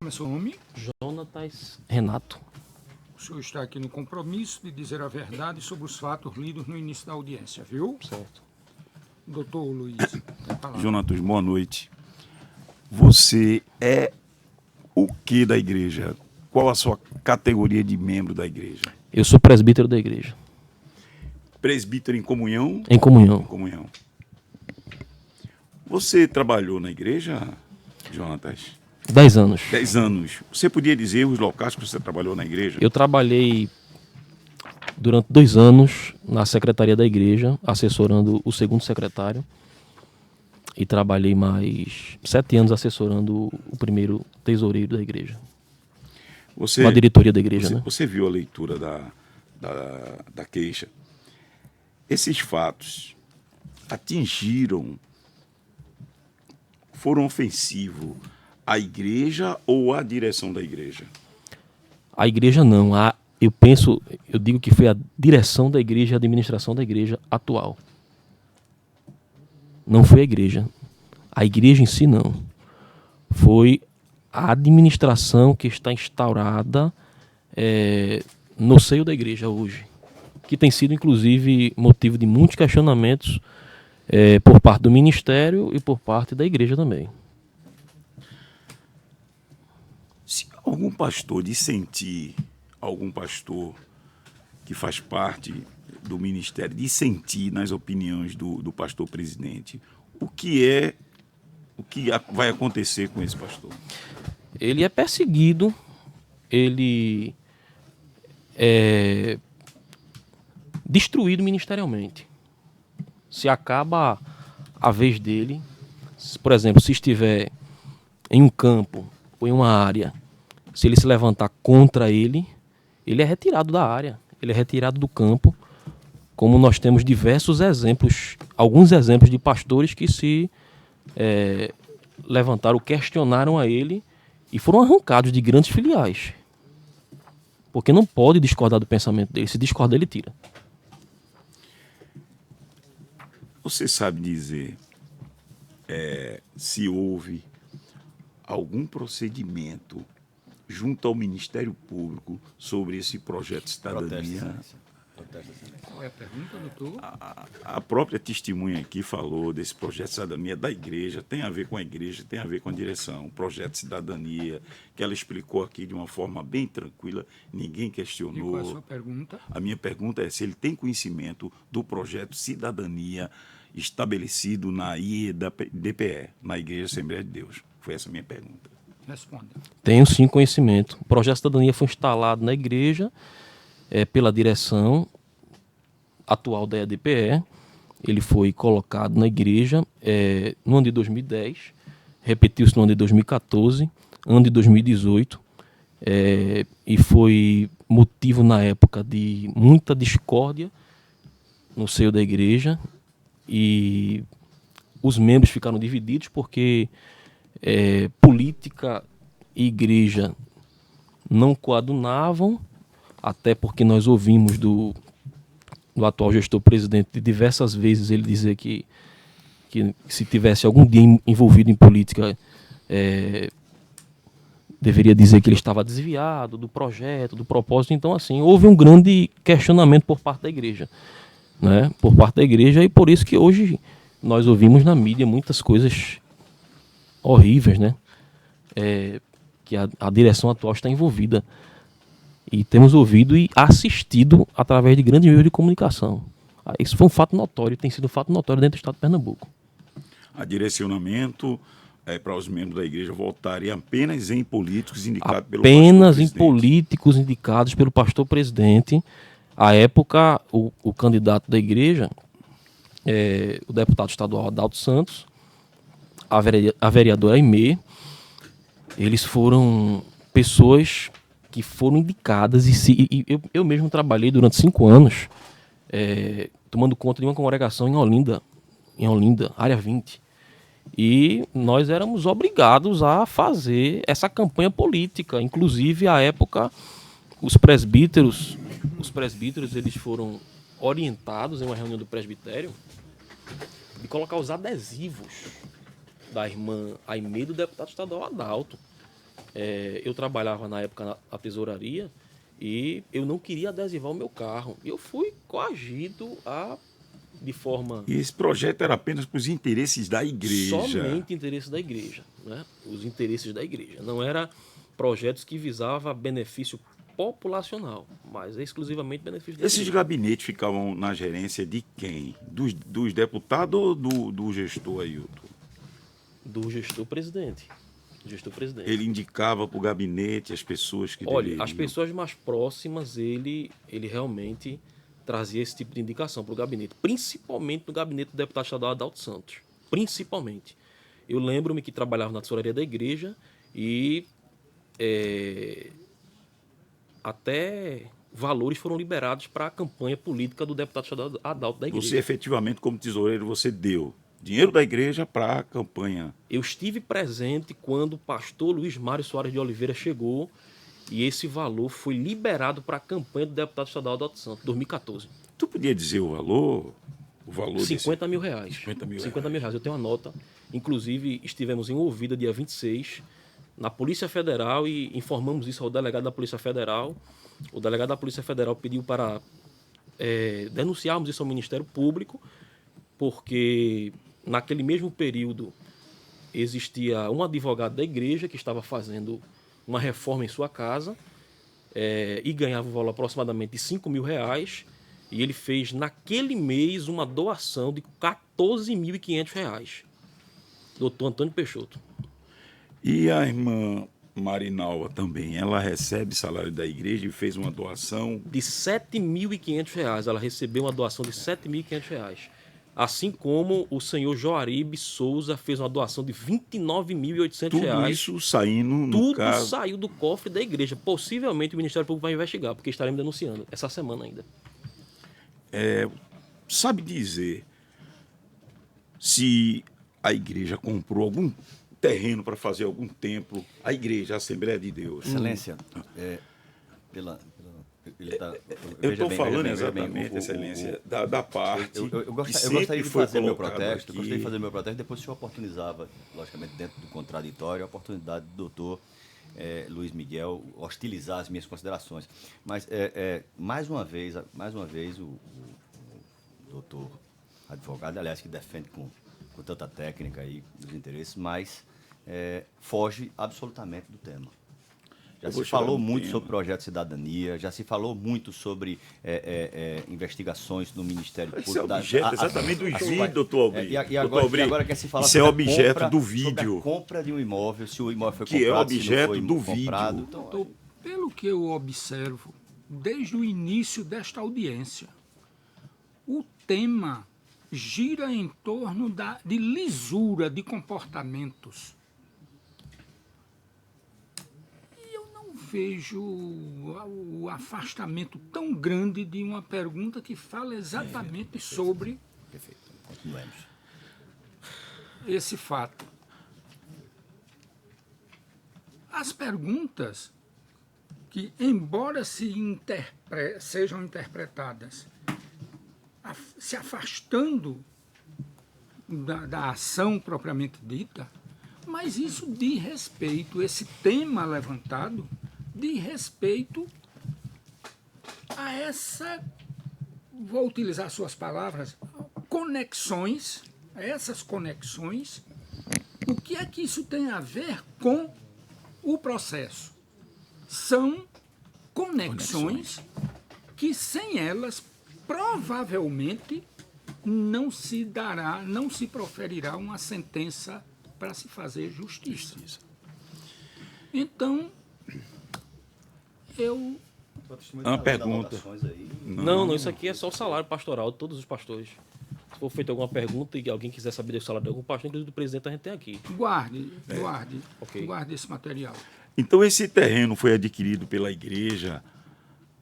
Como é seu nome? Jonatas Renato. O senhor está aqui no compromisso de dizer a verdade sobre os fatos lidos no início da audiência, viu? Certo. Doutor Luiz, tem a palavra. Jonatas, boa noite. Você é o que da igreja? Qual a sua categoria de membro da igreja? Eu sou presbítero da igreja. Presbítero em comunhão? Em comunhão. Em comunhão. Você trabalhou na igreja, Jonatas? 10 anos. 10 anos. Você podia dizer os locais que você trabalhou na igreja? Eu trabalhei durante 2 anos na secretaria da igreja, assessorando o segundo secretário. E trabalhei mais 7 anos assessorando o primeiro tesoureiro da igreja. Na diretoria da igreja, né? Você viu a leitura da queixa. Esses fatos foram ofensivos à igreja ou à direção da igreja? A igreja não. Eu digo que foi a direção da igreja e a administração da igreja atual. Não foi a igreja. A igreja em si não. Foi a administração que está instaurada no seio da igreja hoje, que tem sido inclusive motivo de muitos questionamentos por parte do ministério e por parte da igreja também. Se algum pastor dissentir, algum pastor que faz parte do ministério dissentir nas opiniões do pastor presidente, o que vai acontecer com esse pastor? Ele é perseguido, ele é destruído ministerialmente. Se acaba a vez dele, por exemplo, se estiver em um campo ou em uma área, se ele se levantar contra ele, ele é retirado da área, ele é retirado do campo, como nós temos diversos exemplos, alguns exemplos de pastores que se levantaram, questionaram a ele e foram arrancados de grandes filiais. Porque não pode discordar do pensamento dele, se discordar ele tira. Você sabe dizer se houve algum procedimento junto ao Ministério Público sobre esse projeto de cidadania? Qual é a pergunta, doutor? A própria testemunha aqui falou desse projeto de cidadania da igreja, tem a ver com a igreja, tem a ver com a direção. O projeto de cidadania, que ela explicou aqui de uma forma bem tranquila, ninguém questionou. E qual é a sua pergunta? A minha pergunta é se ele tem conhecimento do projeto cidadania estabelecido na IEDPE, na Igreja Assembleia de Deus. Foi essa a minha pergunta. Responda. Tenho sim conhecimento. O projeto de cidadania foi instalado na igreja pela direção atual da EDPE. Ele foi colocado na igreja no ano de 2010, repetiu-se no ano de 2014, ano de 2018, e foi motivo na época de muita discórdia no seio da igreja, e os membros ficaram divididos porque política e igreja não coadunavam, até porque nós ouvimos do atual gestor-presidente de diversas vezes ele dizer que se tivesse algum dia envolvido em política, deveria dizer que ele estava desviado do projeto, do propósito. Então, assim, houve um grande questionamento por parte da igreja, né? Por parte da igreja, e por isso que hoje nós ouvimos na mídia muitas coisas horríveis, né? Que a direção atual está envolvida. E temos ouvido e assistido através de grandes meios de comunicação. Isso foi um fato notório, tem sido um fato notório dentro do estado de Pernambuco. A direcionamento para os membros da igreja votarem apenas em políticos indicados pelo pastor presidente. Apenas em políticos indicados pelo pastor presidente. À época, o candidato da igreja, o deputado estadual Adalto Santos, a vereadora Aimee, eles foram pessoas que foram indicadas, e eu mesmo trabalhei durante 5 anos tomando conta de uma congregação em Olinda, área 20. E nós éramos obrigados a fazer essa campanha política. Inclusive, à época, os presbíteros eles foram orientados em uma reunião do presbitério de colocar os adesivos da irmã Aimee e do deputado estadual Adalto. Eu trabalhava na época na tesouraria e eu não queria adesivar o meu carro. E eu fui coagido de forma E esse projeto era apenas para os interesses da igreja. somente interesse da igreja, né? Os interesses da igreja. Não era projetos que visava benefício populacional, mas exclusivamente benefício da Esses igreja. gabinetes ficavam na gerência de quem? Dos deputados ou do gestor Ailton? Do gestor presidente. Gestor presidente. Ele indicava para o gabinete as pessoas que Olha, deveriam. as pessoas mais próximas, ele realmente trazia esse tipo de indicação para o gabinete, principalmente no gabinete do deputado estadual Adalto Santos. Principalmente. Eu lembro-me que trabalhava na tesouraria da igreja e até valores foram liberados para a campanha política do deputado estadual Adalto da igreja. Você efetivamente, como tesoureiro, você deu dinheiro da igreja para a campanha. Eu estive presente quando o pastor Luiz Mário Soares de Oliveira chegou e esse valor foi liberado para a campanha do deputado estadual Adalto Santos, 2014. Tu podia dizer o valor? O valor 50 mil reais. 50 mil 50 mil reais. Eu tenho uma nota. Inclusive, estivemos em Ouvida dia 26, na Polícia Federal, e informamos isso ao delegado da Polícia Federal. O delegado da Polícia Federal pediu para denunciarmos isso ao Ministério Público, porque naquele mesmo período existia um advogado da igreja que estava fazendo uma reforma em sua casa e ganhava um valor aproximadamente de 5 mil reais, e ele fez naquele mês uma doação de 14.500 reais. Doutor Antônio Peixoto. E a irmã Marinalva também, ela recebe salário da igreja e fez uma doação. De 7.500 reais. Ela recebeu uma doação de 7.500 reais. Assim como o senhor Joaribe Souza fez uma doação de 29.800 Tudo reais. isso saindo no Tudo caso. saiu do cofre da igreja. Possivelmente o Ministério Público vai investigar, porque estaremos denunciando essa semana ainda. Sabe dizer se a igreja comprou algum terreno para fazer algum templo? A igreja, a Assembleia de Deus. Excelência, ele tá, Eu veja estou bem, falando veja bem, exatamente, Excelência, da parte. Eu que gostaria sempre de foi fazer meu colocado protesto, aqui. gostaria de fazer meu protesto, depois o senhor oportunizava, logicamente dentro do contraditório, a oportunidade do doutor Luiz Miguel hostilizar as minhas considerações. Mas, mais uma vez o doutor advogado, aliás, que defende com tanta técnica aí dos interesses, mas foge absolutamente do tema. Já Eu vou se chegar falou no muito tema. sobre projeto de cidadania, já se falou muito sobre investigações no Ministério Isso é Público. objeto exatamente do vídeo, doutor Albri. E agora quer se falar Isso é sobre a objeto compra- do sobre vídeo. a compra de um imóvel, se o imóvel foi Que é comprado, se objeto não foi do comprado. vídeo. Então, Doutor, pelo que eu observo, desde o início desta audiência, o tema gira em torno de lisura de comportamentos. E eu não vejo o afastamento tão grande de uma pergunta que fala exatamente sobre perfeito. Continuemos. esse fato. As perguntas que, embora sejam interpretadas se afastando da ação propriamente dita, mas isso diz respeito, esse tema levantado, diz respeito a vou utilizar suas palavras, conexões, essas conexões. O que é que isso tem a ver com o processo? São conexões que sem elas provavelmente não se proferirá uma sentença para se fazer justiça. Então, Uma pergunta. Não, isso aqui é só o salário pastoral de todos os pastores. Se for feita alguma pergunta e alguém quiser saber do salário de algum pastor, inclusive do presidente, a gente tem aqui. guarde Ok. esse material. Então esse terreno foi adquirido pela igreja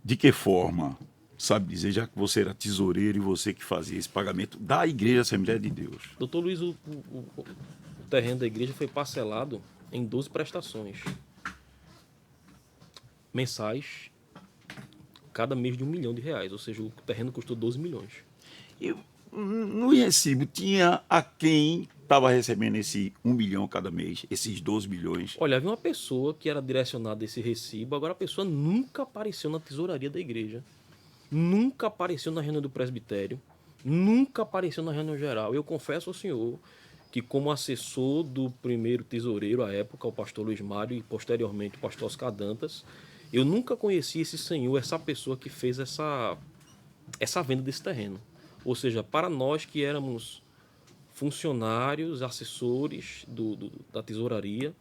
de que forma? Sabe dizer, já que você era tesoureiro e você que fazia esse pagamento da Igreja Assembleia de Deus. Doutor Luiz, o terreno da igreja foi parcelado em 12 prestações mensais, cada mês de R$1 milhão, ou seja, o terreno custou 12 milhões. E no recibo tinha a quem estava recebendo esse 1 milhão cada mês, esses 12 milhões? Olha, havia uma pessoa que era direcionada a esse recibo, agora a pessoa nunca apareceu na tesouraria da igreja, nunca apareceu na reunião do presbitério, nunca apareceu na reunião geral. Eu confesso ao senhor que, como assessor do primeiro tesoureiro à época, o pastor Luiz Mário, e posteriormente o pastor Oscar Dantas, eu nunca conheci esse senhor, essa pessoa que fez essa venda desse terreno. Ou seja, para nós que éramos funcionários, assessores da tesouraria,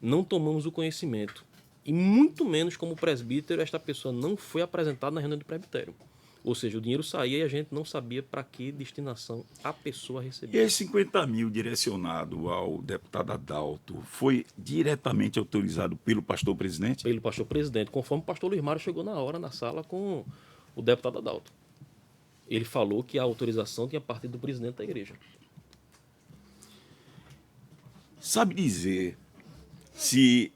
não tomamos o conhecimento. E muito menos como presbítero, esta pessoa não foi apresentada na reunião do presbitério. Ou seja, o dinheiro saía e a gente não sabia para que destinação a pessoa E recebia. esse 50 mil direcionado ao deputado Adalto foi diretamente autorizado pelo pastor presidente? Pelo pastor presidente, conforme o pastor Luiz Mário chegou na hora na sala com o deputado Adalto. Ele falou que a autorização tinha partido do presidente da igreja. Sabe dizer se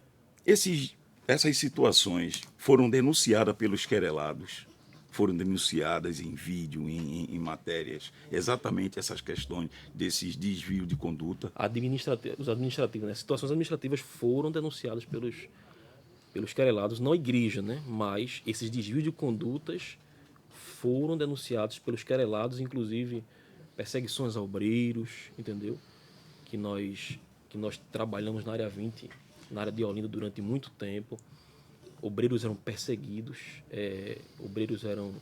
essas situações foram denunciadas pelos querelados? Foram denunciadas em vídeo, em matérias, exatamente essas questões desses desvios de conduta? Os administrativos, né? Situações administrativas foram denunciadas pelos querelados, não a igreja, né? Mas esses desvios de condutas foram denunciados pelos querelados, inclusive perseguições a obreiros, entendeu? Que nós trabalhamos na área 20, na área de Olinda, durante muito tempo. Obreiros eram perseguidos, obreiros eram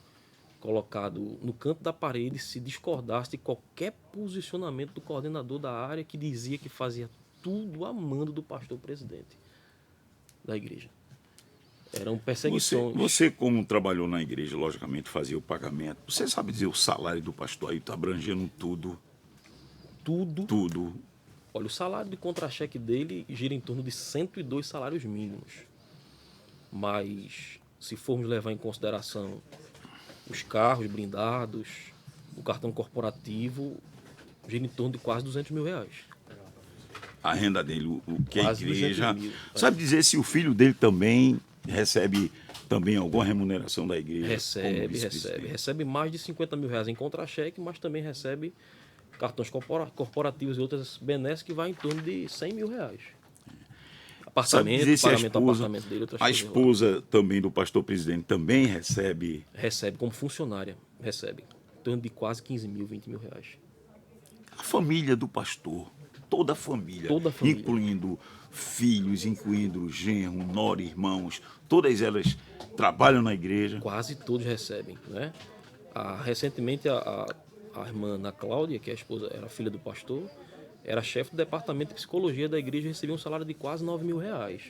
colocados no canto da parede se discordasse de qualquer posicionamento do coordenador da área, que dizia que fazia tudo a mando do pastor presidente da igreja. Eram perseguições. Você, como trabalhou na igreja, logicamente fazia o pagamento. Você sabe dizer o salário do pastor aí, está abrangendo tudo? Tudo. Olha, o salário de contra-cheque dele gira em torno de 102 salários mínimos. Mas, se formos levar em consideração os carros blindados, o cartão corporativo, gira em torno de quase 200 mil reais. A renda dele, o que a Quase igreja... 200 mil. Sabe dizer se o filho dele também recebe também alguma remuneração da igreja? Recebe mais de 50 mil reais em contra-cheque, mas também recebe cartões corporativos e outras benesses que vai em torno de 100 mil reais. Sabe dizer se Pagamento do apartamento dele, outras a coisas lá. esposa também do pastor presidente também recebe? Recebe como funcionária, recebe. Em torno de quase 15 mil, 20 mil reais. A família do pastor, toda a família, incluindo filhos, incluindo genro, nora, irmãos, todas elas trabalham na igreja? Quase todos recebem, né? Recentemente a irmã Ana Cláudia, que é a esposa, era filha do pastor, era chefe do departamento de psicologia da igreja e recebia um salário de quase 9 mil reais.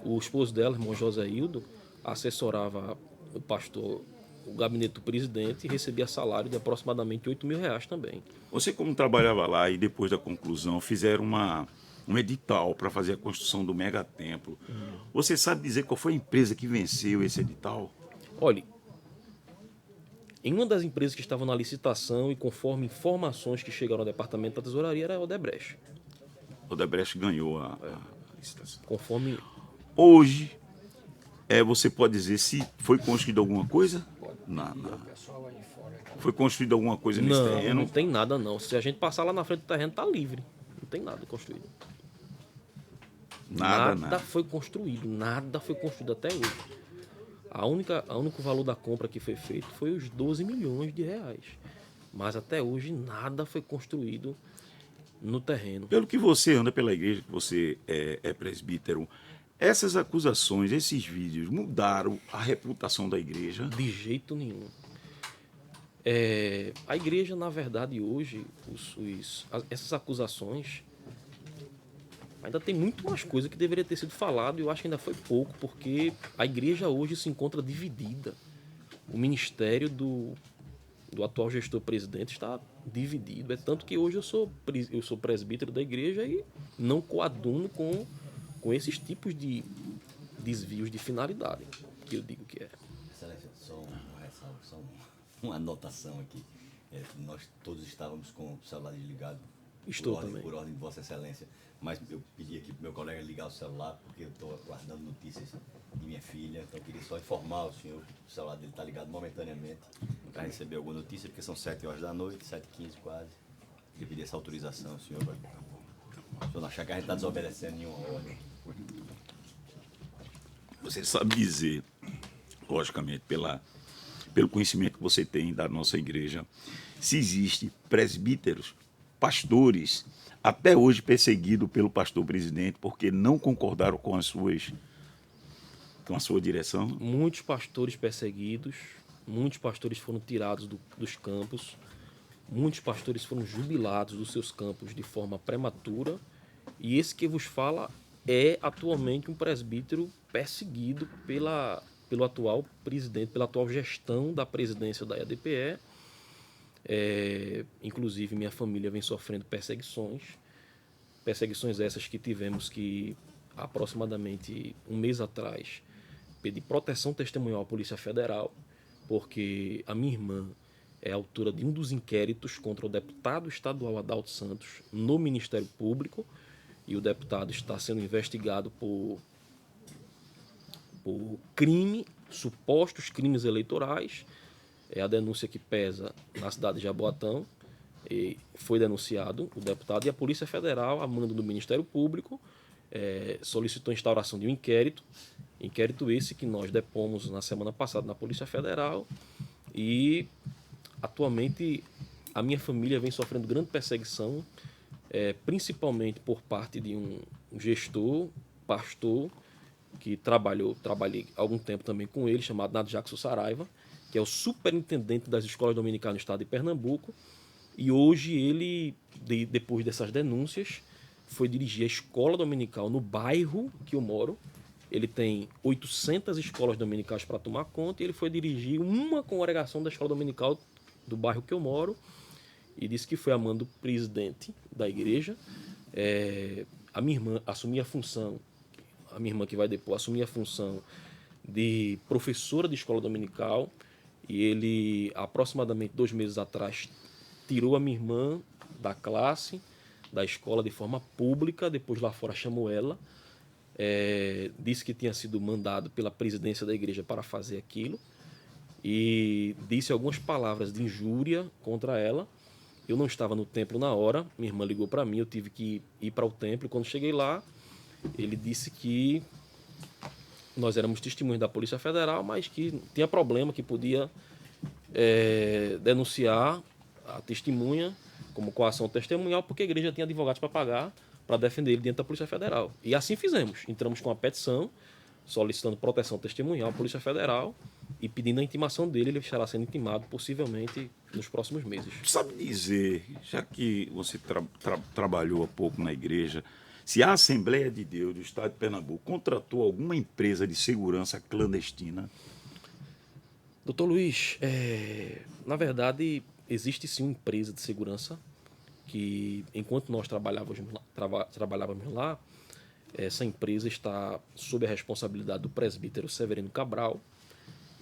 O esposo dela, irmão José Hildo, assessorava o pastor, o gabinete do presidente, e recebia salário de aproximadamente 8 mil reais também. Você, como trabalhava lá e depois da conclusão fizeram um edital para fazer a construção do megatemplo, você sabe dizer qual foi a empresa que venceu esse edital? Olha, em uma das empresas que estavam na licitação e conforme informações que chegaram ao departamento da tesouraria era a Odebrecht. O Odebrecht ganhou a licitação. Conforme... Hoje, você pode dizer se foi construída alguma coisa? Foi construída alguma coisa nesse terreno? Não tem nada não. Se a gente passar lá na frente do terreno, tá livre. Não tem nada construído. Nada foi construído. Nada foi construído até hoje. O único valor da compra que foi feito foi os 12 milhões de reais. Mas até hoje nada foi construído no terreno. Pelo que você anda pela igreja, que você é presbítero, essas acusações, esses vídeos mudaram a reputação da igreja? De jeito nenhum. A igreja, na verdade, hoje, essas acusações, ainda tem muito mais coisa que deveria ter sido falado e eu acho que ainda foi pouco, porque a igreja hoje se encontra dividida. O ministério do atual gestor-presidente está dividido. É tanto que hoje eu sou presbítero da igreja e não coaduno com esses tipos de desvios de finalidade, que eu digo que é. Excelência, só uma anotação aqui. Nós todos estávamos com o celular desligado. Por ordem de Vossa Excelência. Mas eu pedi aqui para o meu colega ligar o celular, porque eu estou aguardando notícias de minha filha. Então eu queria só informar o senhor que o celular dele está ligado momentaneamente para receber alguma notícia, porque são 7 horas da noite, 7h15 quase. que pedir essa autorização, senhor. O senhor não achar que a gente está desobedecendo nenhuma ordem. Você sabe dizer, logicamente, pelo conhecimento que você tem da nossa igreja, se existe presbíteros, pastores, até hoje perseguidos pelo pastor presidente porque não concordaram com a sua direção? Muitos pastores perseguidos, muitos pastores foram tirados dos campos, muitos pastores foram jubilados dos seus campos de forma prematura, e esse que vos fala é atualmente um presbítero perseguido pelo atual presidente, pela atual gestão da presidência da EADPE. Inclusive, minha família vem sofrendo perseguições essas que tivemos que, aproximadamente um mês atrás, pedir proteção testemunhal à Polícia Federal, porque a minha irmã é autora de um dos inquéritos contra o deputado estadual Adalto Santos no Ministério Público, e o deputado está sendo investigado por supostos crimes eleitorais. É a denúncia que pesa na cidade de Jaboatão. E foi denunciado o deputado, e a Polícia Federal, a mando do Ministério Público, solicitou a instauração de um inquérito esse que nós depomos na semana passada na Polícia Federal, e atualmente a minha família vem sofrendo grande perseguição, principalmente por parte de um gestor, pastor, que trabalhei algum tempo também com ele, chamado Nado Jackson Saraiva, que é o superintendente das escolas dominicais no estado de Pernambuco, e hoje ele, depois dessas denúncias, foi dirigir a escola dominical no bairro que eu moro. Ele tem 800 escolas dominicais para tomar conta, e ele foi dirigir uma congregação da escola dominical do bairro que eu moro, e disse que foi a mando do presidente da igreja. A minha irmã assumia a função, a minha irmã que vai depor, assumia a função de professora de escola dominical, e ele, aproximadamente 2 meses atrás, tirou a minha irmã da classe, da escola, de forma pública. Depois lá fora chamou ela, disse que tinha sido mandado pela presidência da igreja para fazer aquilo, e disse algumas palavras de injúria contra ela. Eu não estava no templo na hora, minha irmã ligou para mim, eu tive que ir para o templo. Quando cheguei lá, ele disse que nós éramos testemunhas da Polícia Federal, mas que tinha problema, que podia denunciar a testemunha como coação testemunhal, porque a igreja tinha advogados para pagar para defender ele diante da Polícia Federal. E assim fizemos. Entramos com a petição solicitando proteção testemunhal à Polícia Federal e pedindo a intimação dele. Ele estará sendo intimado possivelmente nos próximos meses. Sabe dizer, já que você trabalhou há pouco na igreja, se a Assembleia de Deus do Estado de Pernambuco contratou alguma empresa de segurança clandestina? Doutor Luiz, na verdade, existe sim uma empresa de segurança que, enquanto nós trabalhávamos lá, essa empresa está sob a responsabilidade do presbítero Severino Cabral,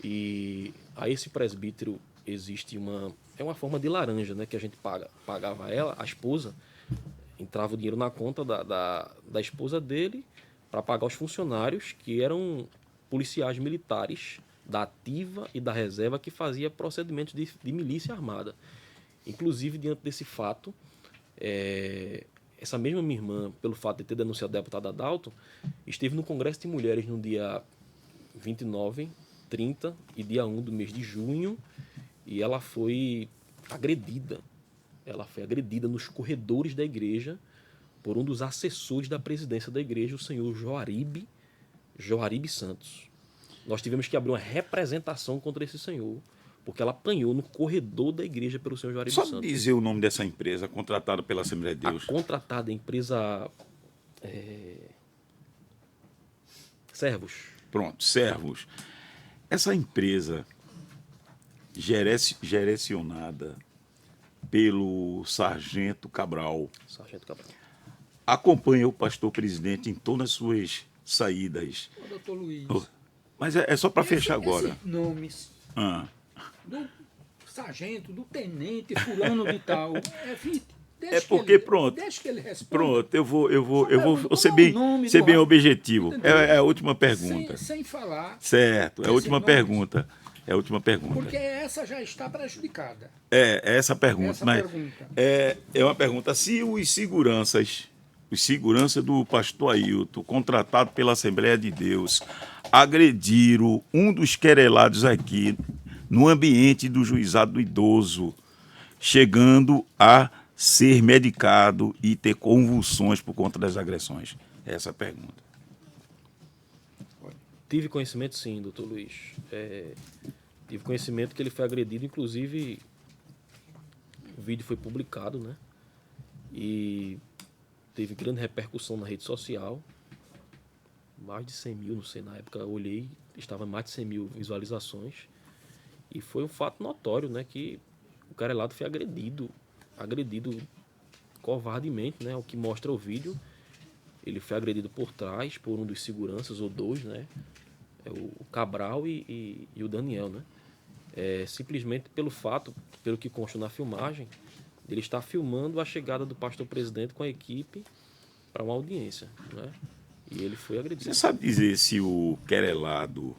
e a esse presbítero existe uma forma de laranja, né, que a gente pagava ela, a esposa, entrava o dinheiro na conta da esposa dele para pagar os funcionários, que eram policiais militares da ativa e da reserva, que fazia procedimentos de milícia armada. Inclusive, diante desse fato, essa mesma minha irmã, pelo fato de ter denunciado o deputado Adalto, esteve no Congresso de Mulheres no dia 29, 30 e dia 1 do mês de junho, e ela foi agredida. Ela foi agredida nos corredores da igreja por um dos assessores da presidência da igreja, o senhor Joaribe Santos. Nós tivemos que abrir uma representação contra esse senhor, porque ela apanhou no corredor da igreja pelo senhor Joaribe Santos. Só dizer o nome dessa empresa contratada pela Assembleia de Deus. A contratada, a empresa Servos. Pronto, Servos. Essa empresa gerecionada pelo Sargento Cabral acompanha o pastor presidente em todas as suas saídas. Ô, doutor Luiz, mas é só para fechar agora. Esses nomes do sargento, do tenente, fulano de tal, deixa que ele responda. Pronto, eu vou ser bem objetivo. É a última pergunta. Sem falar. Certo, é a última pergunta. É a última pergunta. Porque essa já está prejudicada. É essa a pergunta. Essa mas pergunta. É uma pergunta. Se os seguranças do pastor Ailton, contratado pela Assembleia de Deus, agrediram um dos querelados aqui no ambiente do juizado do idoso, chegando a ser medicado e ter convulsões por conta das agressões? Essa é a pergunta. Tive conhecimento, sim, doutor Luiz. Tive conhecimento que ele foi agredido, inclusive o vídeo foi publicado, né? E teve grande repercussão na rede social. Mais de 100 mil, não sei, na época eu olhei, estava mais de 100 mil visualizações. E foi um fato notório, né? Que o querelado foi agredido covardemente, né? O que mostra o vídeo. Ele foi agredido por trás, por um dos seguranças, ou dois, né? O Cabral e o Daniel, né? Simplesmente pelo fato, pelo que consta na filmagem, ele está filmando a chegada do pastor presidente com a equipe para uma audiência, né? E ele foi agredido. Você sabe dizer se o querelado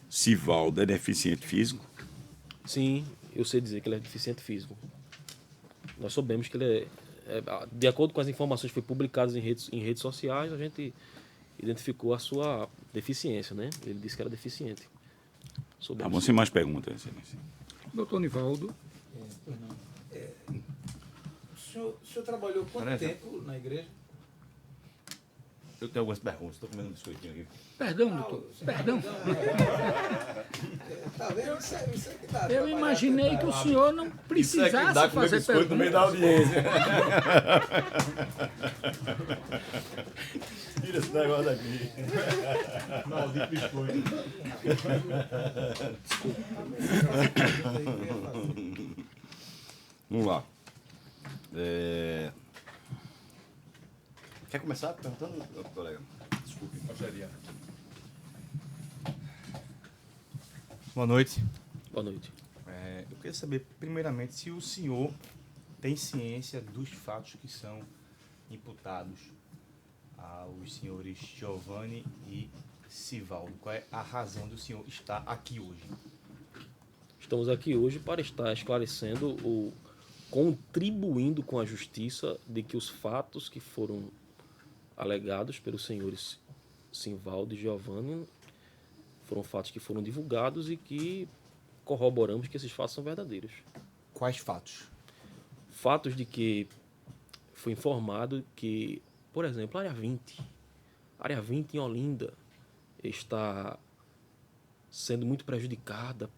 Sivaldo é deficiente físico? Sim, eu sei dizer que ele é deficiente físico. Nós soubemos que ele de acordo com as informações que foram publicadas em redes sociais, a gente identificou a sua deficiência, né? Ele disse que era deficiente. Tá bom, sem mais perguntas, excelência. Doutor Nivaldo. O senhor trabalhou quanto tempo na igreja? Eu tenho algumas perguntas, estou comendo um biscoitinho aqui. Perdão, doutor. Perdão. Tá vendo? Isso é que dá. Eu imaginei que o senhor não precisasse fazer perguntas. no meio da audiência. Tira esse negócio daqui. Maldito biscoito. Vamos lá. Quer começar perguntando, colega? Desculpe. Boa noite. Boa noite. Eu queria saber, primeiramente, se o senhor tem ciência dos fatos que são imputados aos senhores Giovanni e Sivaldo. Qual é a razão do senhor estar aqui hoje? Estamos aqui hoje para estar esclarecendo contribuindo com a justiça de que os fatos que foram alegados pelos senhores Sivaldo e Giovanni foram fatos que foram divulgados e que corroboramos que esses fatos são verdadeiros. Quais fatos? Fatos de que foi informado que, por exemplo, a área 20 em Olinda está sendo muito prejudicada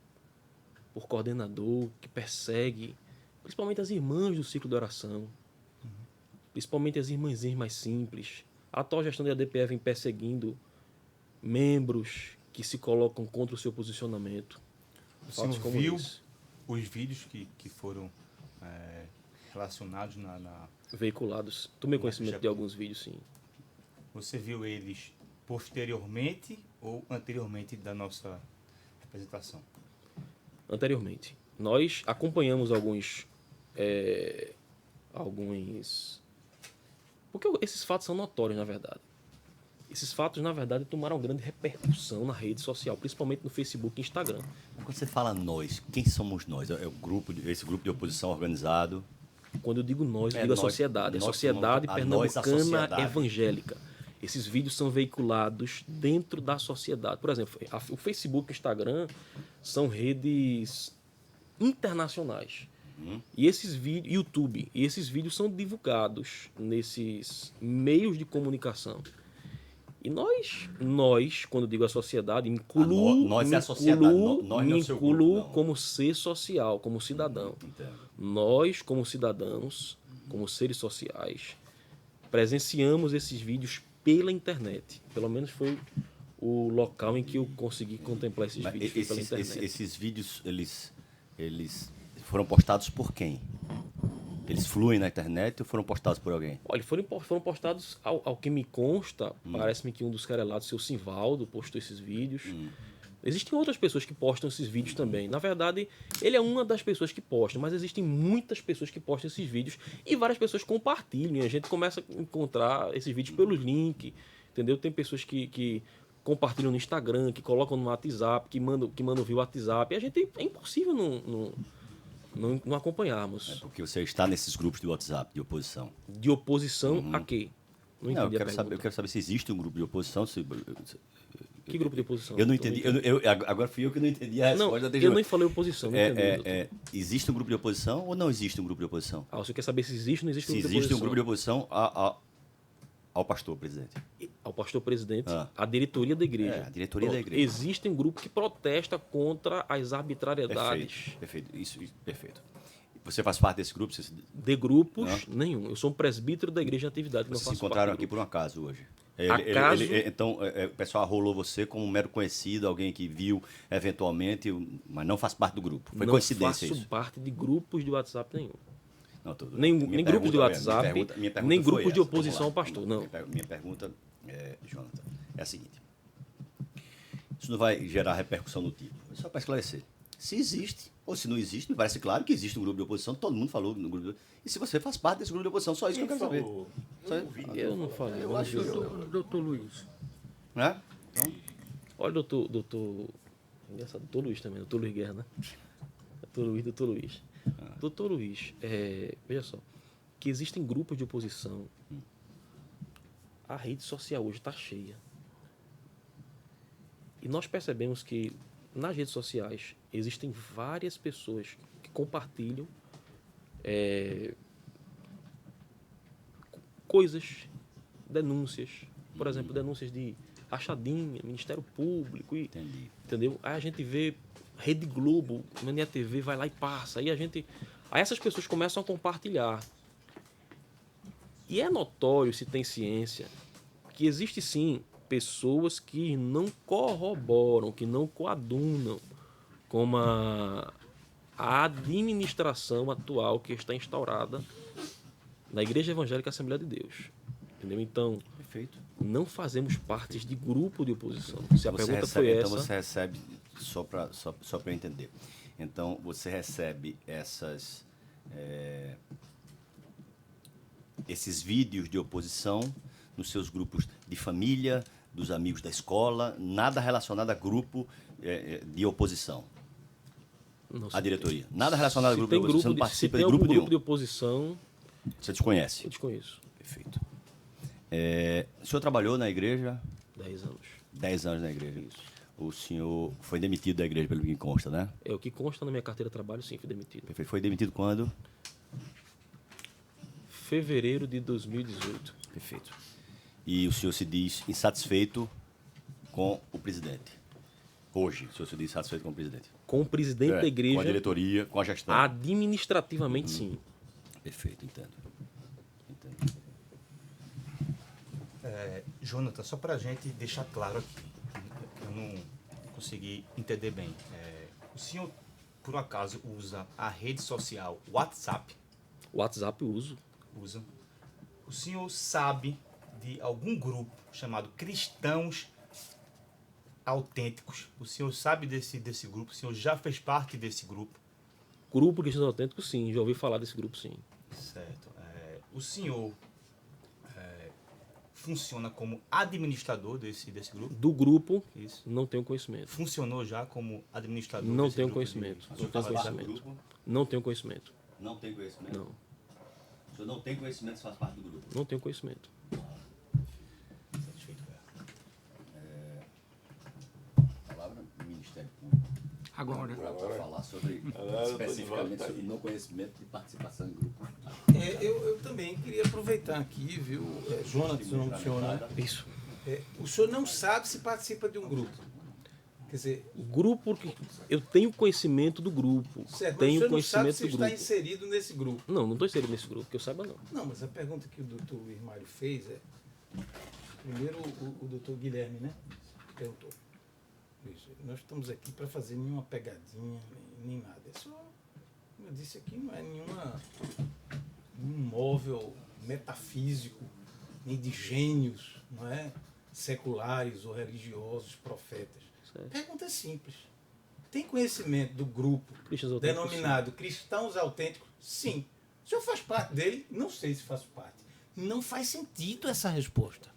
por coordenador que persegue principalmente as irmãs do ciclo de oração, principalmente as irmãzinhas mais simples. A atual gestão da ADPF vem perseguindo membros que se colocam contra o seu posicionamento. O senhor viu os vídeos que foram relacionados veiculados. Tomei conhecimento de alguns vídeos, sim. Você viu eles posteriormente ou anteriormente da nossa representação? Anteriormente. Nós acompanhamos alguns... Porque esses fatos são notórios, na verdade. Esses fatos, na verdade, tomaram grande repercussão na rede social, principalmente no Facebook e Instagram. Quando você fala nós, quem somos nós? É esse grupo de oposição organizado? Quando eu digo nós, eu digo nós, a sociedade. A sociedade somos nós, a pernambucana sociedade. evangélica. Esses vídeos são veiculados dentro da sociedade. Por exemplo, o Facebook e o Instagram são redes internacionais. E esses vídeos, YouTube, e esses vídeos são divulgados nesses meios de comunicação. E nós, quando digo a sociedade, me incluo como ser social, como cidadão. Nós, como cidadãos, como seres sociais, presenciamos esses vídeos pela internet. Pelo menos foi o local em que eu consegui contemplar esses vídeos pela internet. Esses vídeos, eles foram postados por quem? Eles fluem na internet ou foram postados por alguém? Olha, foram postados, ao que me consta, parece-me que um dos querelados, seu Sivaldo, postou esses vídeos. Existem outras pessoas que postam esses vídeos também. Na verdade, ele é uma das pessoas que posta, mas existem muitas pessoas que postam esses vídeos e várias pessoas compartilham. E a gente começa a encontrar esses vídeos pelos links, entendeu? Tem pessoas que compartilham no Instagram, que colocam no WhatsApp, que mandam via WhatsApp. E a gente é impossível não acompanharmos. Porque você está nesses grupos de WhatsApp de oposição. De oposição a quê? Não Não, entendi eu quero saber se existe um grupo de oposição. Que grupo de oposição? Eu não entendi. Agora fui eu que não entendi a Não, resposta. eu nem falei oposição. Não entendi, doutor. Existe um grupo de oposição ou não existe um grupo de oposição? Você quer saber se existe ou não existe Se um grupo de existe oposição? um grupo de oposição ao pastor presidente. Ao pastor presidente, a diretoria da igreja. A diretoria da Pronto. igreja. Existe um grupo que protesta contra as arbitrariedades Perfeito. Isso, perfeito. Você faz parte desse grupo? Você de grupos nenhum. Eu sou um presbítero da igreja em atividade. Não se faço encontraram parte aqui do por um acaso hoje? Acaso? Então, o pessoal arrolou você como um mero conhecido, alguém que viu eventualmente, mas não faz parte do grupo. Foi coincidência isso. Não faço isso? parte de grupos de WhatsApp nenhum. Não, Nem grupos de WhatsApp, minha pergunta nem foi grupos de essa. oposição ao Vamos lá. pastor. Não. Minha pergunta, Jonathan, é a seguinte. Isso não vai gerar repercussão no tipo. É só para esclarecer. Se existe ou se não existe, me parece claro que existe um grupo de oposição, todo mundo falou no grupo de... E se você faz parte desse grupo de oposição, só isso que eu quero saber. Eu não falei. Eu acho... Doutor Luiz. Né? Então, Olha, doutor... Engraçado, doutor Luiz também, doutor Luiz Guerra, né? Doutor Luiz. Doutor Luiz, veja só, que existem grupos de oposição. A rede social hoje está cheia. E nós percebemos que nas redes sociais existem várias pessoas que compartilham coisas, denúncias, por exemplo, denúncias de rachadinha, Ministério Público, entendi. entendeu? Aí a gente vê Rede Globo, Mania TV, vai lá e passa. Aí essas pessoas começam a compartilhar. E é notório, se tem ciência, que existe sim pessoas que não corroboram, que não coadunam com a administração atual que está instaurada na Igreja Evangélica Assembleia de Deus. Entendeu? Então, Perfeito. não fazemos parte de grupo de oposição. Se a pergunta foi essa... Então você recebe, só para eu entender, então você recebe esses vídeos de oposição nos seus grupos de família, dos amigos da escola, nada relacionado a grupo de oposição. Não, A diretoria. Nada relacionado a se grupo tem de oposição. Você não se participa tem de grupo algum nenhum. grupo de oposição, Você desconhece. eu desconheço. Perfeito. O senhor trabalhou na igreja 10 anos. 10 anos na igreja. O senhor foi demitido da igreja, pelo que consta, né? É o que consta na minha carteira de trabalho, sim, fui demitido. Perfeito. Foi demitido quando? Fevereiro de 2018. Perfeito. E o senhor se diz insatisfeito com o presidente. Hoje, o senhor se diz insatisfeito com o presidente. Com o presidente da igreja, Com a diretoria, com a gestão. administrativamente, sim. Perfeito, entendo. Jonathan, só para a gente deixar claro aqui, eu não consegui entender bem. O senhor, por um acaso, usa a rede social WhatsApp? O WhatsApp eu uso. Usa. O senhor sabe de algum grupo chamado Cristãos Autênticos? O senhor sabe desse grupo? O senhor já fez parte desse grupo? Grupo Cristãos Autênticos, sim. Já ouvi falar desse grupo, sim. Certo. O senhor funciona como administrador desse grupo? Do grupo, Isso. não tenho conhecimento. Funcionou já como administrador Não desse tenho grupo conhecimento. O Não senhor tenho faz parte do conhecimento. grupo? Não tenho conhecimento. Não tem conhecimento? Não. O senhor não tem conhecimento se faz parte do grupo? Não tenho conhecimento. Satisfeito com ela. Palavra do Ministério Público. Agora, Para falar sobre, especificamente, sobre não conhecimento de participação em grupo. Eu também queria aproveitar aqui, viu, Jonathan, o nome do senhor, né? Isso. O senhor não sabe se participa de um grupo. Quer dizer, O grupo, eu tenho conhecimento do grupo. certo, mas o Tenho senhor não sabe conhecimento se do está grupo. inserido nesse grupo. Não estou inserido nesse grupo, que eu saiba não. Não, mas a pergunta que o doutor Luiz Mário fez primeiro o doutor Guilherme, né? Perguntou. Isso, nós estamos aqui para fazer nenhuma pegadinha, nem nada. É só, como eu disse aqui, não é nenhum móvel metafísico, nem de gênios, não é? Seculares ou religiosos, profetas. Certo. Pergunta simples. Tem conhecimento do grupo Cristãos Autênticos, denominado Cristãos Autênticos? Sim. O senhor faz parte dele? Não sei se faço parte. Não faz sentido essa resposta.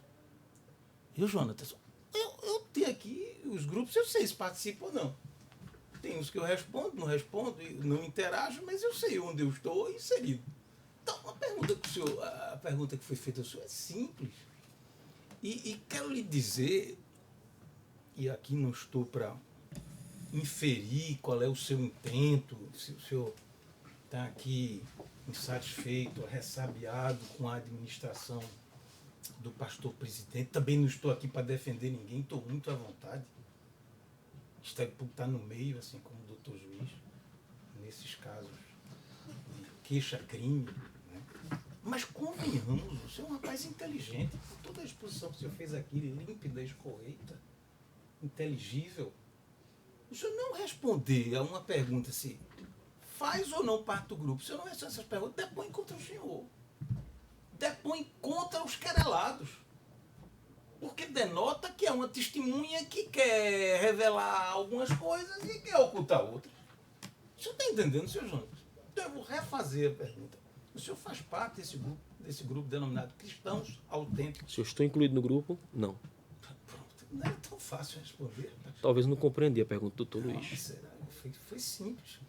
Eu, Jonathan, eu tenho os grupos eu sei se participam ou não. Tem uns que eu respondo, não respondo, não interajo, mas eu sei onde eu estou inserido. Então, a pergunta que foi feita ao senhor é simples. E quero lhe dizer, e aqui não estou para inferir qual é o seu intento, se o senhor está aqui insatisfeito, ressabiado com a administração do pastor presidente. Também não estou aqui para defender ninguém, estou muito à vontade. Está no meio, assim como o doutor juiz, nesses casos de queixa-crime. Né? Mas convenhamos, o senhor é um rapaz inteligente, toda a exposição que o senhor fez aqui, límpida, escorreita, inteligível. O senhor não responder a uma pergunta se faz ou não parte do grupo. Se eu não responder essas perguntas, depõe contra o senhor. Depõe contra os querelados. Porque denota que é uma testemunha que quer revelar algumas coisas e quer ocultar outras. O senhor está entendendo, senhor Jonas? Então eu vou refazer a pergunta. O senhor faz parte desse grupo denominado Cristãos Autênticos? Se eu estou incluído no grupo, não. Pronto, não era tão fácil responder. Talvez não compreendi a pergunta do doutor Não, Luiz. será? Foi simples.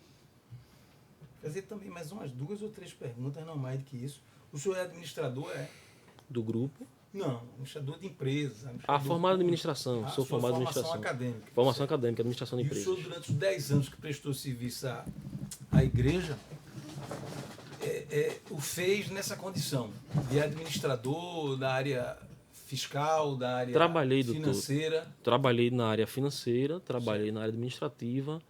Vou fazer também mais umas 2 ou 3 perguntas, não mais do que isso. O senhor é administrador, é? Do grupo. Não, administrador de empresas. Formado em administração. Sou formado em administração. Formação acadêmica. Formação acadêmica, administração de E o senhor, empresas. durante os 10 anos que prestou serviço à igreja, o fez nessa condição de administrador da área fiscal, da área financeira. Trabalhei na área financeira, trabalhei na área administrativa,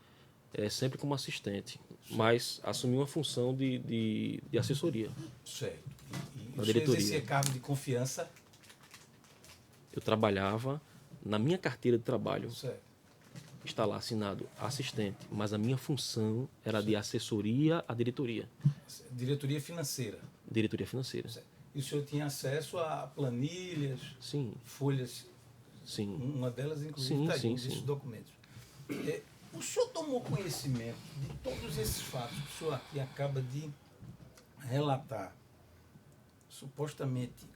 sempre como assistente. Mas assumi uma função de assessoria. Certo. E Na o senhor diretoria. exercia cargo de confiança? Eu trabalhava na minha carteira de trabalho. Certo. Está lá assinado assistente, mas a minha função era de assessoria à diretoria. Diretoria financeira. Diretoria financeira. Certo. E o senhor tinha acesso a planilhas, Sim, folhas, sim. uma delas inclusive Sim, está aí, sim, desses sim. documentos. O senhor tomou conhecimento de todos esses fatos que o senhor aqui acaba de relatar, supostamente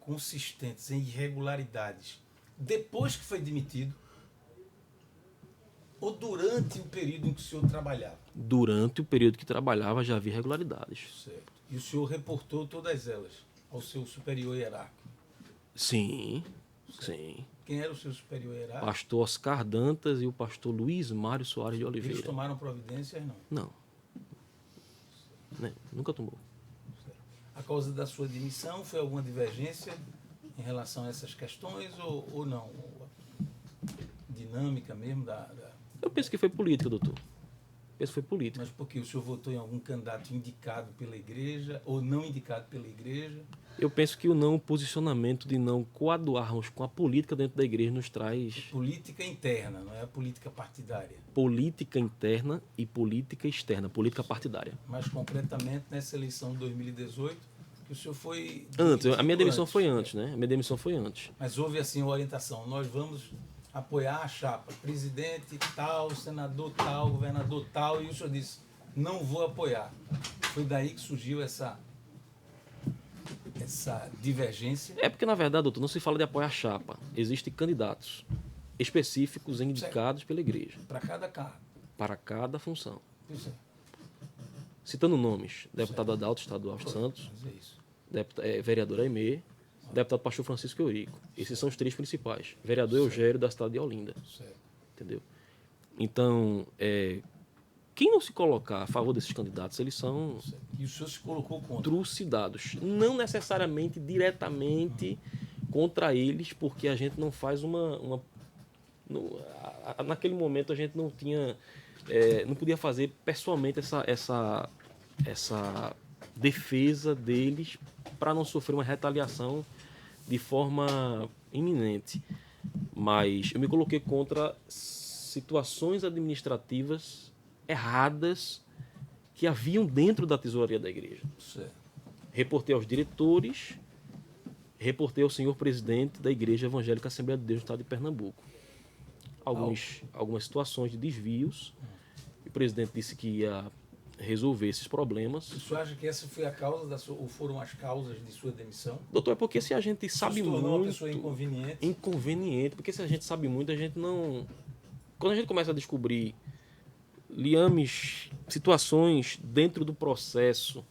consistentes em irregularidades, depois que foi demitido ou durante o período em que o senhor trabalhava? Durante o período que trabalhava já havia irregularidades. Certo. E o senhor reportou todas elas ao seu superior hierárquico? Sim, sim. Quem era o seu superior hierárquico? Pastor Oscar Dantas e o pastor Luiz Mário Soares de Eles Oliveira. tomaram providências, não? Não. Né? Nunca tomou. A causa da sua demissão foi alguma divergência em relação a essas questões ou não? Dinâmica mesmo Eu penso que foi política, doutor. Penso que foi política. Mas porque o senhor votou em algum candidato indicado pela igreja ou não indicado pela igreja? Eu penso que o posicionamento de não coaduarmos com a política dentro da igreja nos traz Política interna, não é a política partidária. política interna e política externa, política partidária. Mais concretamente, nessa eleição de 2018, que o senhor foi... Antes, a minha demitido demissão foi antes, né? A minha demissão foi antes. Mas houve assim uma orientação, nós vamos apoiar a chapa, presidente tal, senador tal, governador tal, e o senhor disse, não vou apoiar. Foi daí que surgiu essa divergência. É porque, na verdade, doutor, não se fala de apoiar a chapa. Existem candidatos específicos indicados pela igreja Para cada cargo. para cada função. Isso é. Citando nomes, deputado Adalto Estadual dos Santos, Mas é isso. vereador Aimee, deputado Pastor Francisco Eurico. Esses são os 3 principais. Vereador Eugério, da cidade de Olinda. Certo. Entendeu? Então, quem não se colocar a favor desses candidatos, eles são Certo. E o senhor se colocou contra. trucidados. Não necessariamente diretamente contra eles, porque a gente não faz naquele momento a gente não tinha... não podia fazer pessoalmente essa defesa deles para não sofrer uma retaliação de forma iminente. Mas eu me coloquei contra situações administrativas erradas que haviam dentro da tesouraria da igreja. Certo. Reportei aos diretores, reportei ao senhor presidente da Igreja Evangélica Assembleia de Deus do Estado de Pernambuco. Algumas situações de desvios. O presidente disse que ia resolver esses problemas. O senhor acha que essa foi a causa ou foram as causas de sua demissão? Doutor, é porque se a gente sabe Se tornou uma muito... pessoa inconveniente. Inconveniente, porque se a gente sabe muito, a gente não... Quando a gente começa a descobrir liames, situações dentro do processo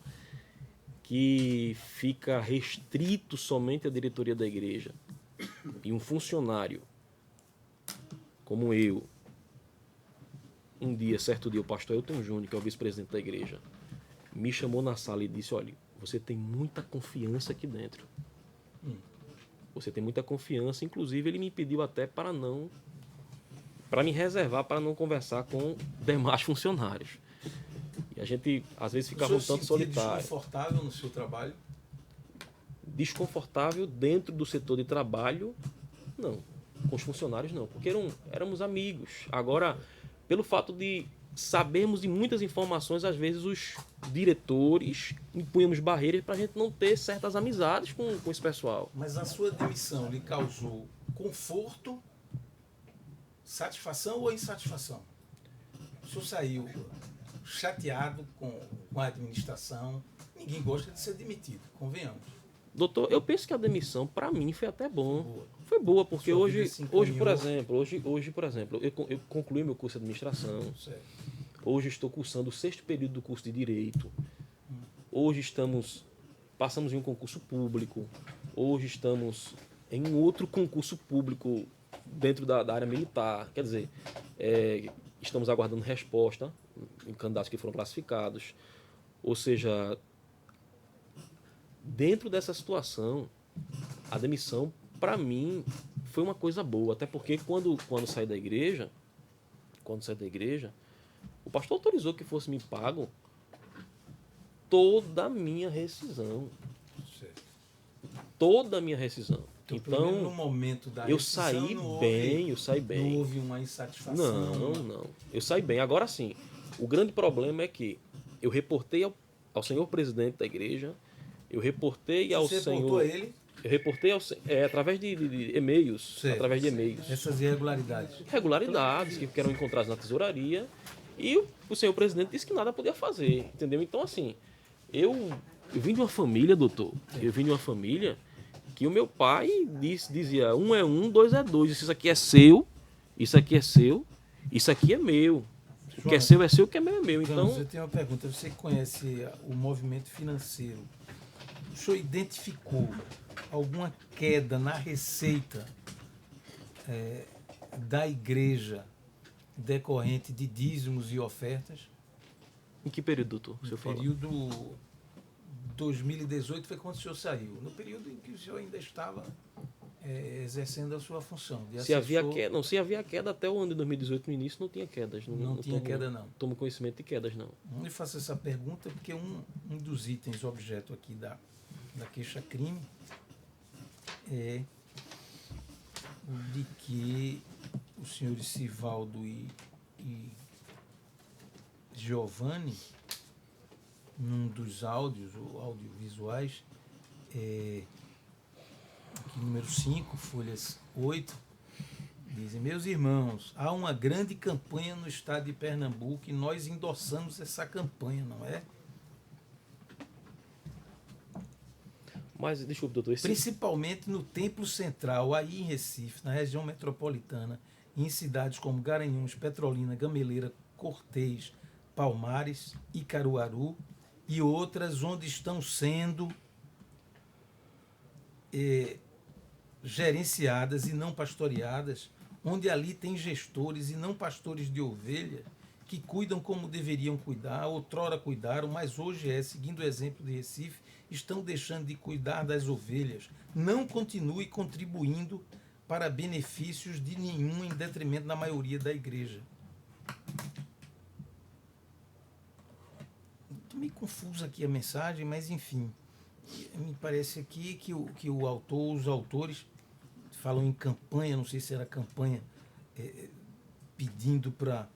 que fica restrito somente à diretoria da igreja e um funcionário como eu, certo dia, o pastor Elton Júnior, que é o vice-presidente da igreja, me chamou na sala e disse, olha, você tem muita confiança aqui dentro. Você tem muita confiança, inclusive ele me pediu até para me reservar para não conversar com demais funcionários. E a gente, às vezes, ficava um tanto solitário. Desconfortável no seu trabalho? Desconfortável dentro do setor de trabalho, não. Com os funcionários, não. Porque éramos amigos. Agora, pelo fato de sabermos de muitas informações, às vezes os diretores impunhamos barreiras para a gente não ter certas amizades com esse pessoal. Mas a sua demissão lhe causou conforto, satisfação ou insatisfação? O senhor saiu chateado com a administração. Ninguém gosta de ser demitido, convenhamos. Doutor, eu penso que a demissão, para mim, foi até bom. Boa. Foi boa, porque Sua hoje, vida se por encaminhou. exemplo, eu concluí meu curso de administração. Certo. Hoje estou cursando o 6º período do curso de Direito. Hoje passamos em um concurso público. Hoje estamos em um outro concurso público dentro da área militar. Quer dizer, estamos aguardando resposta em candidatos que foram classificados. Ou seja, dentro dessa situação, a demissão, para mim, foi uma coisa boa. Até porque quando saí da igreja, o pastor autorizou que fosse me pago toda a minha rescisão. Certo. Toda a minha rescisão. Primeiro, no Então, momento da eu rescisão, saí não bem, eu saí bem. Não houve uma insatisfação. Não. Eu saí bem. Agora sim, o grande problema é que eu reportei ao senhor presidente da igreja, eu reportei ao Você senhor... reportou a ele Eu reportei através de e-mails. Certo. Através de e-mails. essas irregularidades. Regularidades que eram encontradas na tesouraria. E o senhor presidente disse que nada podia fazer. Entendeu? Então, assim, eu vim de uma família, doutor. Eu vim de uma família que o meu pai dizia 1 é 1, 2 é 2. Isso aqui é seu, isso aqui é seu, isso aqui é meu. O que é seu, o que é meu é meu. Então, Então, eu tenho uma pergunta. Você que conhece o movimento financeiro, o senhor identificou alguma queda na receita da igreja decorrente de dízimos e ofertas? em que período, doutor? O senhor No fala? período 2018 foi quando o senhor saiu. No período em que o senhor ainda estava exercendo a sua função de Se havia assessor. queda, não, se havia queda até o ano de 2018, no início, não tinha quedas. Não tinha queda, não. Tomo conhecimento de quedas, não. Eu lhe faço essa pergunta porque um dos itens objeto aqui da queixa-crime é o de que os senhores Sivaldo e Giovanni, num dos áudios, ou audiovisuais, aqui número 5, folhas 8, dizem: meus irmãos, há uma grande campanha no estado de Pernambuco e nós endossamos essa campanha, não é? Mas, desculpe, doutor, Principalmente no Templo Central, aí em Recife, na região metropolitana, e em cidades como Garanhuns, Petrolina, Gameleira, Cortês, Palmares e Caruaru, e outras onde estão sendo gerenciadas e não pastoreadas, onde ali tem gestores e não pastores de ovelha que cuidam como deveriam cuidar, outrora cuidaram, mas hoje seguindo o exemplo de Recife, estão deixando de cuidar das ovelhas. Não continue contribuindo para benefícios de nenhum em detrimento da maioria da igreja. Estou meio confuso aqui a mensagem, mas enfim, me parece aqui que os autores falam em campanha, não sei se era campanha pedindo para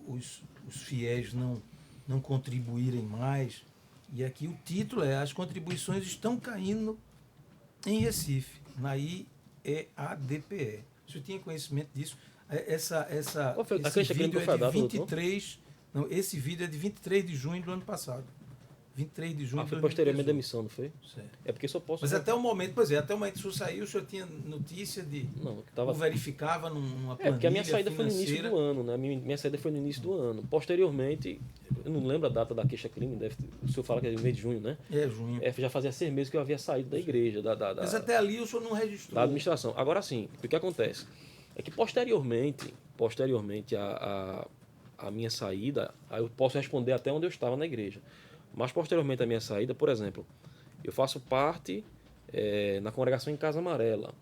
os fiéis não contribuírem mais. E aqui o título é: as contribuições estão caindo em Recife, na IEADPE. O senhor tinha conhecimento disso? Qual foi a Esse queixa-crime vídeo que foi é de dada, 23 Não, esse vídeo é de 23 de junho do ano passado. 23 de junho de Foi posteriormente à 2018. demissão, não foi? Certo. É porque só posso... Mas até o momento, pois é, até o momento que o senhor saiu, o senhor tinha notícia de... Não, que tava... Ou verificava numa planilha porque a minha saída foi no início financeira. do ano, né? Minha saída foi no início do ano. Posteriormente, eu não lembro a data da queixa-crime, o senhor fala que é no mês de junho, né? É, junho. Já fazia 6 meses que eu havia saído da igreja, Mas até ali o senhor não registrou. da administração. Agora sim, o que acontece? É que posteriormente a minha saída, aí eu posso responder até onde eu estava na igreja. Mas posteriormente à minha saída, por exemplo, eu faço parte na congregação em Casa Amarela.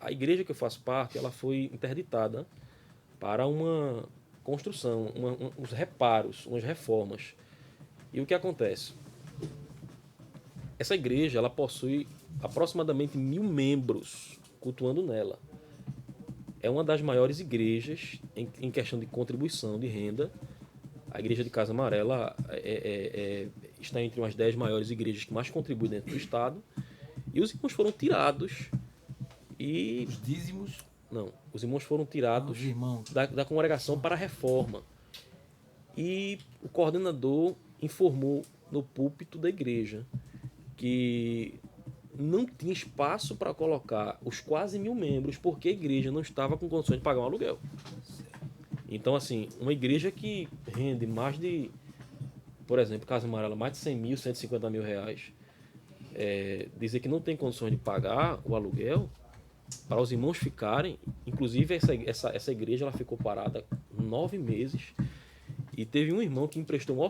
A igreja que eu faço parte, ela foi interditada para uma construção, uns reparos, umas reformas. E o que acontece? Essa igreja, ela possui aproximadamente 1.000 membros cultuando nela. É uma das maiores igrejas em questão de contribuição de renda. A igreja de Casa Amarela está entre umas 10 maiores igrejas que mais contribuem dentro do estado. E os irmãos foram tirados e... Os dízimos, Não, os irmãos foram tirados os irmãos. da congregação para a reforma. E o coordenador informou no púlpito da igreja que não tinha espaço para colocar os quase 1.000 membros porque a igreja não estava com condições de pagar um aluguel. Então, assim, uma igreja que rende mais de, por exemplo, Casa Amarela, mais de 100 mil, 150 mil reais, dizer que não tem condições de pagar o aluguel, para os irmãos ficarem, inclusive essa igreja ela ficou parada 9 meses, e teve um irmão que emprestou uma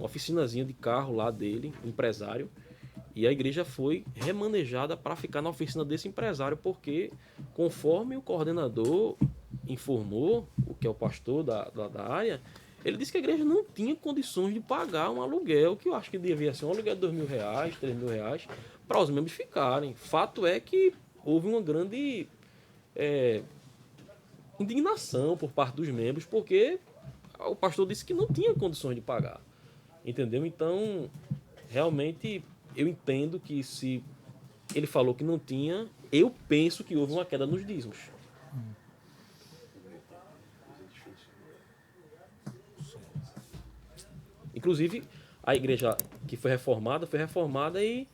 oficinazinha de carro lá dele, empresário, e a igreja foi remanejada para ficar na oficina desse empresário, porque conforme o coordenador informou, o que é o pastor da área, ele disse que a igreja não tinha condições de pagar um aluguel, que eu acho que devia ser um aluguel de R$2.000, R$3.000, para os membros ficarem. Fato é que houve uma grande indignação por parte dos membros, porque o pastor disse que não tinha condições de pagar. Entendeu? Então, realmente, eu entendo que se ele falou que não tinha, eu penso que houve uma queda nos dízimos. Inclusive, a igreja que foi reformada e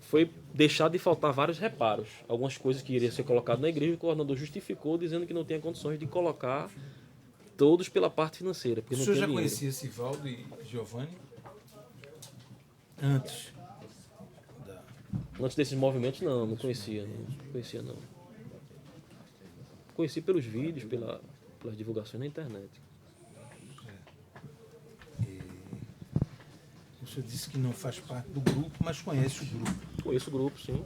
foi deixado de faltar vários reparos. Algumas coisas que iriam ser colocadas na igreja, o coordenador justificou, dizendo que não tinha condições de colocar todos pela parte financeira. Porque O não senhor tinha já dinheiro. conhecia Sivaldo e Giovanni? Antes? Antes desses movimentos, não conhecia. Não. Conheci pelos vídeos, pelas divulgações na internet. O senhor disse que não faz parte do grupo, mas conhece o grupo. Conheço o grupo, sim.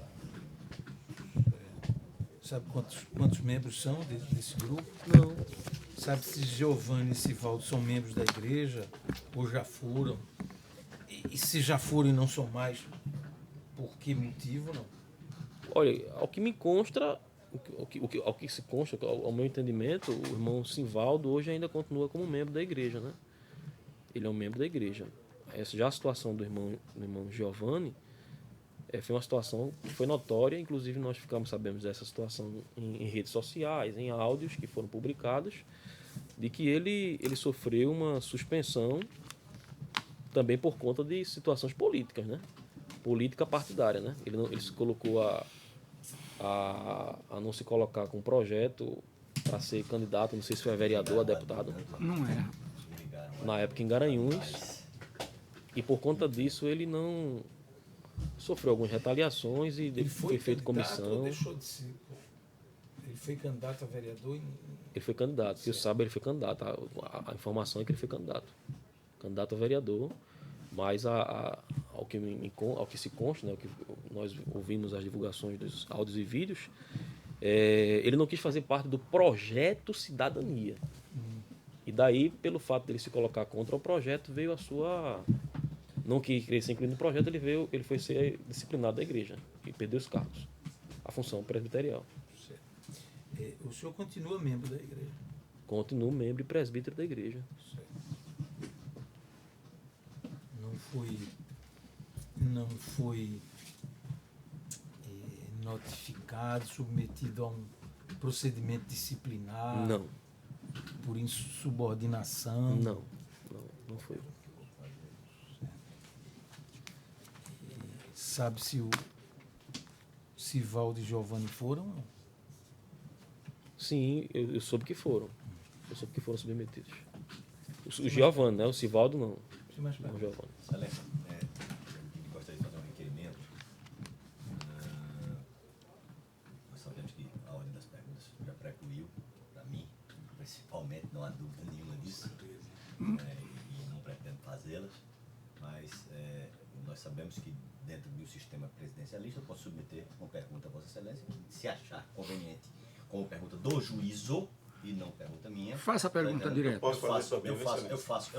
Sabe quantos membros são desse grupo? Não. Sabe se Giovanni e Sivaldo são membros da igreja ou já foram? E se já foram e não são mais, por que motivo não? Olha, ao que me consta, ao que se consta, ao meu entendimento, o irmão Sivaldo hoje ainda continua como membro da igreja, né? Ele é um membro da igreja. Já a situação do irmão Giovanni foi uma situação que foi notória, inclusive nós sabemos dessa situação em redes sociais, em áudios que foram publicados, de que ele sofreu uma suspensão também por conta de situações políticas, né? Política partidária, né? Ele se colocou a não se colocar com um projeto para ser candidato, não sei se foi a vereador, a deputado, Não é. na época em Garanhuns, e por conta disso ele não sofreu algumas retaliações e Ele foi feito candidato ou comissão. deixou de ser? Ele foi candidato a vereador e... Ele foi candidato, que eu saiba, ele foi candidato. A informação é que ele foi candidato a vereador, mas ao que se consta, né, o que nós ouvimos as divulgações dos áudios e vídeos, ele não quis fazer parte do projeto Cidadania. E daí, pelo fato dele se colocar contra o projeto, veio a sua... Não queria ser incluído no projeto, ele foi ser disciplinado da igreja e perdeu os cargos, a função presbiterial. O senhor continua membro da igreja? Continuo membro e presbítero da igreja. Não foi notificado, submetido a um procedimento disciplinar? Não. por insubordinação? Não foi. Sabe se o Sivaldo e Giovanni foram? Não? Sim, eu soube que foram. Eu soube que foram submetidos. O Giovanni, né? O Sivaldo não. Não, o Giovanni. Excelência, gostaria de fazer um requerimento. Nós sabemos que a ordem das perguntas já precluiu, para mim, principalmente, não há dúvida nenhuma disso, e não pretendo fazê-las, mas nós sabemos que dentro do sistema presidencialista eu posso submeter uma pergunta a Vossa Excelência, que se achar conveniente, como pergunta do juízo, e não pergunta minha. Faça a pergunta direta. Posso fazer Eu faço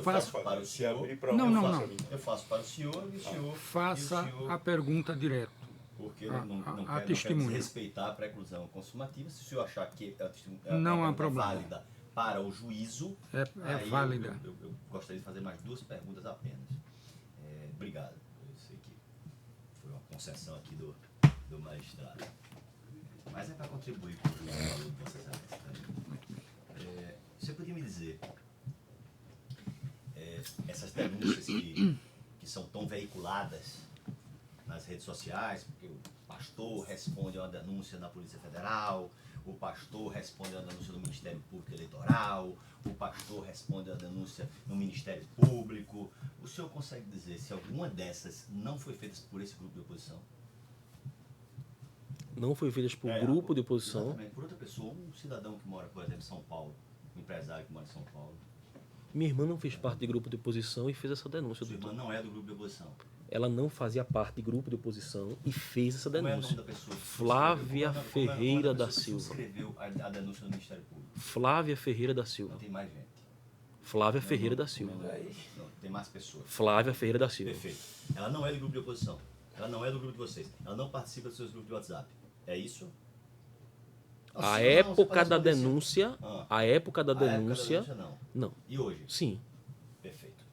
para o senhor. Não. Eu faço para o senhor e o senhor. Faça e o senhor, a pergunta direta. porque a não quero testemunha. respeitar a preclusão consumativa. Se o senhor achar que a testemunha Não há pergunta problema. válida para o juízo, É aí válida. Eu gostaria de fazer mais 2 perguntas apenas. Obrigado. Eu sei que foi uma concessão aqui do magistrado. Mas é para contribuir com o valor de Vossa Excelência também. Você podia me dizer, essas denúncias que são tão veiculadas nas redes sociais, porque o pastor responde a uma denúncia na Polícia Federal, o pastor responde a uma denúncia no Ministério Público Eleitoral, o pastor responde a uma denúncia no Ministério Público. O senhor consegue dizer se alguma dessas não foi feita por esse grupo de oposição? Não foi feita por grupo de oposição. Exatamente, por outra pessoa, um cidadão que mora, por exemplo, em São Paulo, um empresário que mora em São Paulo. Minha irmã não fez parte de grupo de oposição e fez essa denúncia. Sua irmã não é do grupo de oposição. Ela não fazia parte de grupo de oposição e fez essa Como é o nome denúncia. da pessoa? Flávia Como é o nome Ferreira da pessoa que Silva. escreveu a denúncia no Ministério Público. Flávia Ferreira da Não Silva. tem mais gente. Flávia Ferreira da Silva. Não, tem mais pessoas. Flávia Ferreira da Silva. Perfeito. Ela não é do grupo de oposição. Ela não é do grupo de vocês. Ela não participa dos seus grupos de WhatsApp. É isso? A Você época pode da responder sim. denúncia, Ah. a época da A época da denúncia, não. não. E hoje? Sim. Perfeito.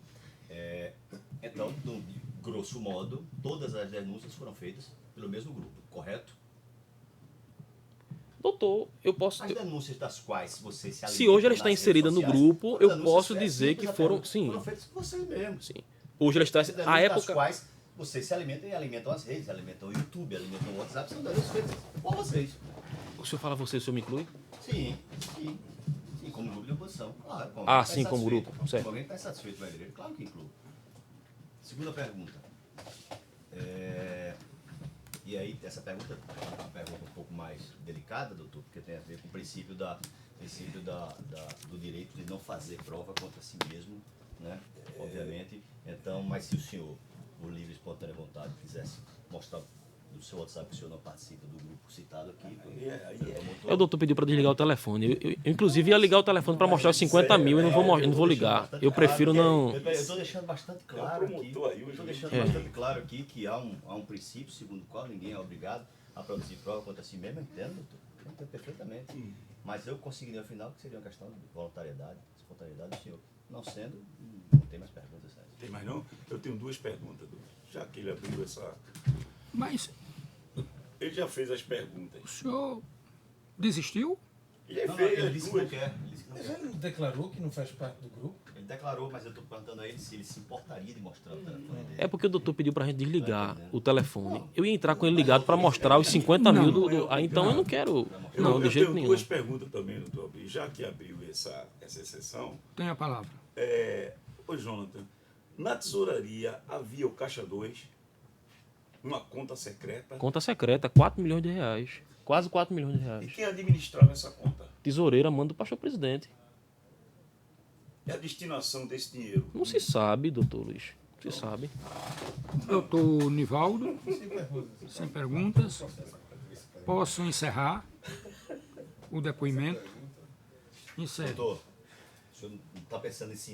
Então, de grosso modo, todas as denúncias foram feitas pelo mesmo grupo, correto? Doutor, eu posso. As denúncias das quais você se Se hoje ela está inserida no grupo, eu posso dizer que foram. Foram Sim. feitas por vocês mesmos. Sim. Hoje ela está. As denúncias A das época. quais vocês se alimentam e alimentam as redes, alimentam o YouTube, alimentam o WhatsApp, são denúncias feitas por vocês. O senhor fala você, o senhor me inclui? Sim, sim. Sim, como grupo de oposição. Claro, Sim, como grupo. Certo. Se alguém está satisfeito com a igreja, claro que inclui. Segunda pergunta. E aí, essa pergunta é uma pergunta um pouco mais delicada, doutor, porque tem a ver com o princípio do direito de não fazer prova contra si mesmo, né? Obviamente. Então, mas se o senhor, por livre e espontânea vontade, quisesse mostrar do seu WhatsApp que o senhor não participa do grupo citado aqui, O doutor pediu para desligar o telefone. Eu, inclusive, ia ligar o telefone para mostrar os 50 mil e não vou ligar. Eu prefiro não. Eu estou deixando bastante claro aqui. Estou deixando bastante claro aqui que há um princípio segundo o qual ninguém é obrigado a produzir prova contra si mesmo. Eu entendo, doutor. Eu entendo perfeitamente. Mas eu consegui ao final que seria uma questão de voluntariedade, espontaneidade do senhor. Não sendo, não tem mais perguntas, Sérgio. Tem mais não? Eu tenho 2 perguntas, já que ele abriu essa... Mas Ele já fez as perguntas. o senhor desistiu? Ele Não, fez ele as disse que não 2. quer. Ele disse que não Mas quer. ele declarou que não faz parte do grupo. Ele declarou, mas eu estou perguntando a ele se ele se importaria de mostrar o telefone dele. É porque o doutor pediu pra gente desligar o telefone. Eu ia entrar com ele ligado para mostrar os 50 mil do. Então eu não quero. Não, de Eu jeito tenho nenhum. 2 perguntas também, doutor Abri. Já que abriu essa exceção, Tem a palavra. ô Jonathan, na tesouraria havia o Caixa 2, uma conta secreta. Conta secreta, 4 milhões de reais. Quase 4 milhões de E reais. quem administrava essa conta? Tesoureira manda do pastor presidente. E a destinação desse dinheiro? Não se sabe, doutor Luiz. Não se sabe. Doutor Nivaldo, sem perguntas. Posso encerrar o depoimento? Encerro. Doutor, o senhor não está pensando em se